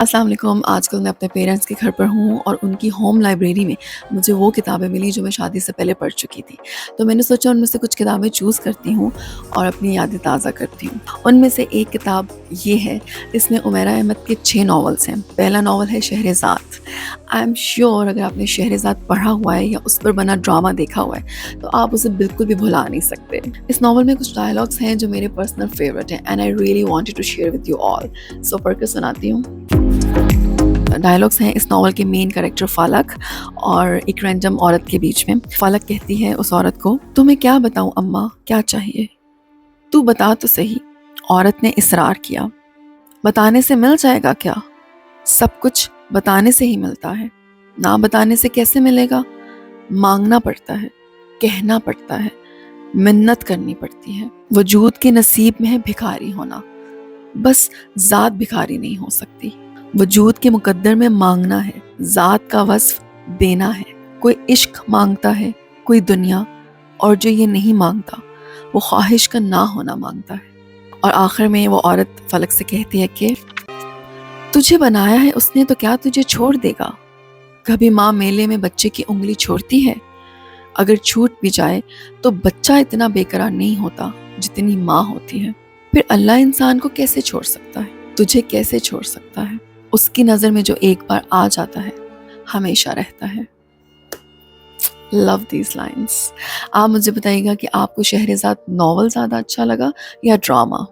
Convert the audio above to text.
अस्सलाम वालेकुम। आजकल मैं अपने पेरेंट्स के घर पर हूँ और उनकी होम लाइब्रेरी में मुझे वो किताबें मिली जो मैं शादी से पहले पढ़ चुकी थी। तो मैंने सोचा उनमें से कुछ किताबें चूज़ करती हूँ और अपनी यादें ताज़ा करती हूँ। उनमें से एक किताब ये है, इसमें उमैरा अहमद के 6 नॉवेल्स हैं। पहला नॉवल है शहरेज़ाद। आई एम श्योर अगर आपने शहरेज़ाद पढ़ा हुआ है या उस पर बना ड्रामा देखा हुआ है तो आप उसे बिल्कुल भी भुला नहीं सकते। इस नॉवल में कुछ डायलॉग्स हैं जो मेरे पर्सनल फेवरेट हैं and I really wanted to share with you all. So पढ़ कर सुनाती हूँ। डायलॉग्स हैं इस नावल के मेन कैरेक्टर फालक और एक रैंडम औरत के बीच में। फालक कहती है उस औरत को, तुम्हें क्या बताऊं अम्मा, क्या चाहिए, तू बता तो सही। औरत ने इसरार किया, बताने से मिल जाएगा क्या? सब कुछ बताने से ही मिलता है, ना बताने से कैसे मिलेगा? मांगना पड़ता है, कहना पड़ता है, मिन्नत करनी पड़ती है। वजूद के नसीब में है भिखारी होना, बस ज़ात भिखारी नहीं हो सकती। वजूद के मुकद्दर में मांगना है, ज़ात का वस्फ देना है। कोई इश्क मांगता है, कोई दुनिया, और जो ये नहीं मांगता वो ख्वाहिश का ना होना मांगता है। और आखिर में वो औरत फलक से कहती है कि तुझे बनाया है उसने तो क्या तुझे छोड़ देगा? कभी माँ मेले में बच्चे की उंगली छोड़ती है? अगर छूट भी जाए तो बच्चा इतना बेकरार नहीं होता जितनी माँ होती है। फिर अल्लाह इंसान को कैसे छोड़ सकता है, तुझे कैसे छोड़ सकता है? उसकी नज़र में जो एक बार आ जाता है हमेशा रहता है। Love these lines. आप मुझे बताइएगा कि आपको शहरेज़ाद नॉवल ज़्यादा अच्छा लगा या ड्रामा?